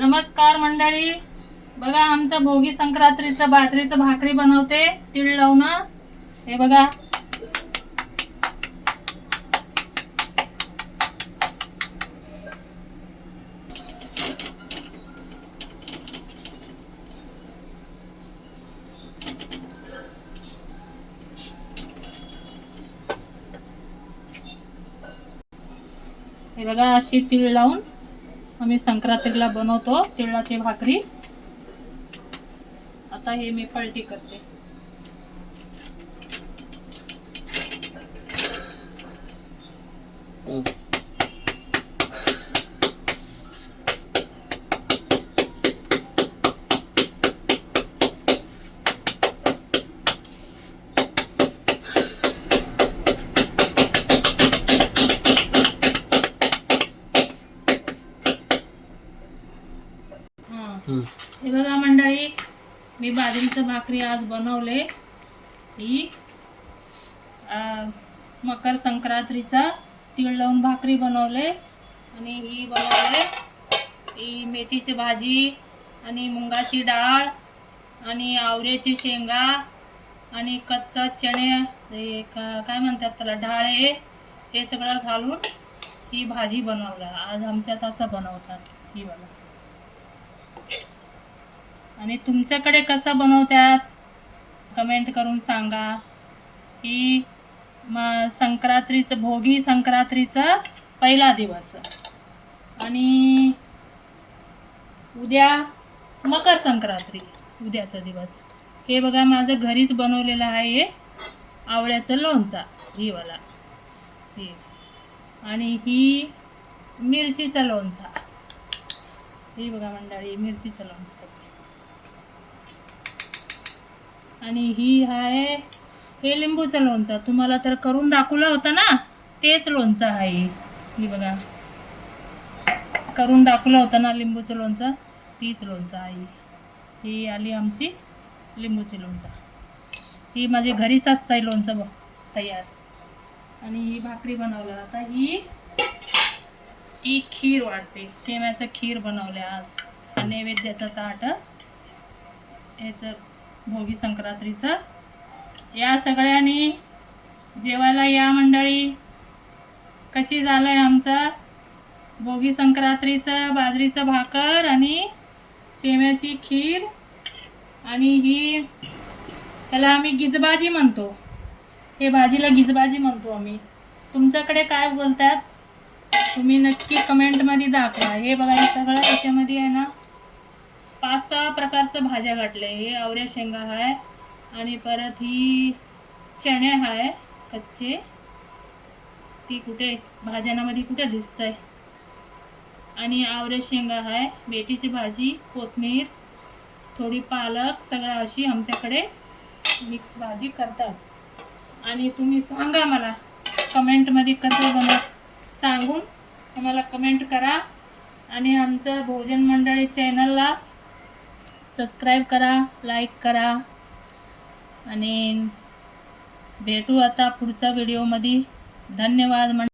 नमस्कार मंडळी, बघा आमचं भोगी संक्रांतीचं बाजरीचं भाकरी बनवते तीळ लावून. हे बघा अशी तीळ लावून आम्ही संक्रांतीला बनवतो तिळाची भाकरी. आता हे मी पलटी करते. हे बघा मंडळी, मी बाजरीचं भाकरी आज बनवले. ही मकर संक्रांतीचा तीळ लावून भाकरी बनवले. आणि ही बनवले ही मेथीची भाजी आणि मुंगाची डाळ आणि आवऱ्याची शेंगा आणि कच्चा चणे, काय म्हणतात त्याला, डाळे, हे सगळं घालून ही भाजी बनवला. आज आमच्यात असं बनवतात ही बघा. आणि तुमच्याकडे कसं बनवतात कमेंट करून सांगा. ही संक्रांतीचं भोगी संक्रांतीचा पहिला दिवस आणि उद्या मकर संक्रांती, उद्याचा दिवस. हे बघा माझं घरीच बनवलेलं आहे हे आवळ्याचं लोणचं, ही वाला हे. आणि ही मिरचीचं लोणचं, ही बघा मंडळी मिरचीचं लोणचं. आणि ही आहे हे लिंबूचं लोणचं. तुम्हाला तर करून दाखवलं होतं ना, तेच लोणचं आहे. ही बघा करून दाखवलं होतं ना लिंबूचं लोणचं, तीच लोणचं आहे. ही आली आमची लिंबूची लोणचं. ही माझी घरीच असतं लोणचं तयार. आणि ही भाकरी बनवलं. आता ही खीर वाढते, शेम्याचं खीर बनवले आज. नैवेद्याचं ताट ह्याचं भोगी संक्रांतीचं. या सगळ्यांनी जेवायला या मंडळी. कशी झालंय आमचं भोगी संक्रांतीचं बाजरीचं भाकर आणि शेम्याची खीर. आणि ही त्याला आम्ही गिजबाजी म्हणतो, हे भाजीला गिजबाजी म्हणतो आम्ही. तुमच्याकडे काय बोलतात तुम्ही नक्की कमेंटमध्ये दाखवा. हे बघा हे सगळं याच्यामध्ये आहे ना 5-6 प्रकारचं भाज्या घातले. हे आवऱ्या शेंगा आहे आणि परत ही चणे आहे कच्चे, ती कुठे भाज्यांमध्ये कुठे दिसतंय. आणि आवऱ्या शेंगा आहे, मेथीची भाजी, कोथिंबीर, थोडी पालक, सगळं अशी आमच्याकडे मिक्स भाजी करतात. आणि तुम्ही सांगा मला कमेंटमध्ये कसं सांगून आम्हाला कमेंट करा. आणि आमचं भोजन मंडळी चॅनलला सबस्क्राईब करा, लाईक करा. आणि भेटू आता पुढच्या व्हिडिओमध्ये. धन्यवाद.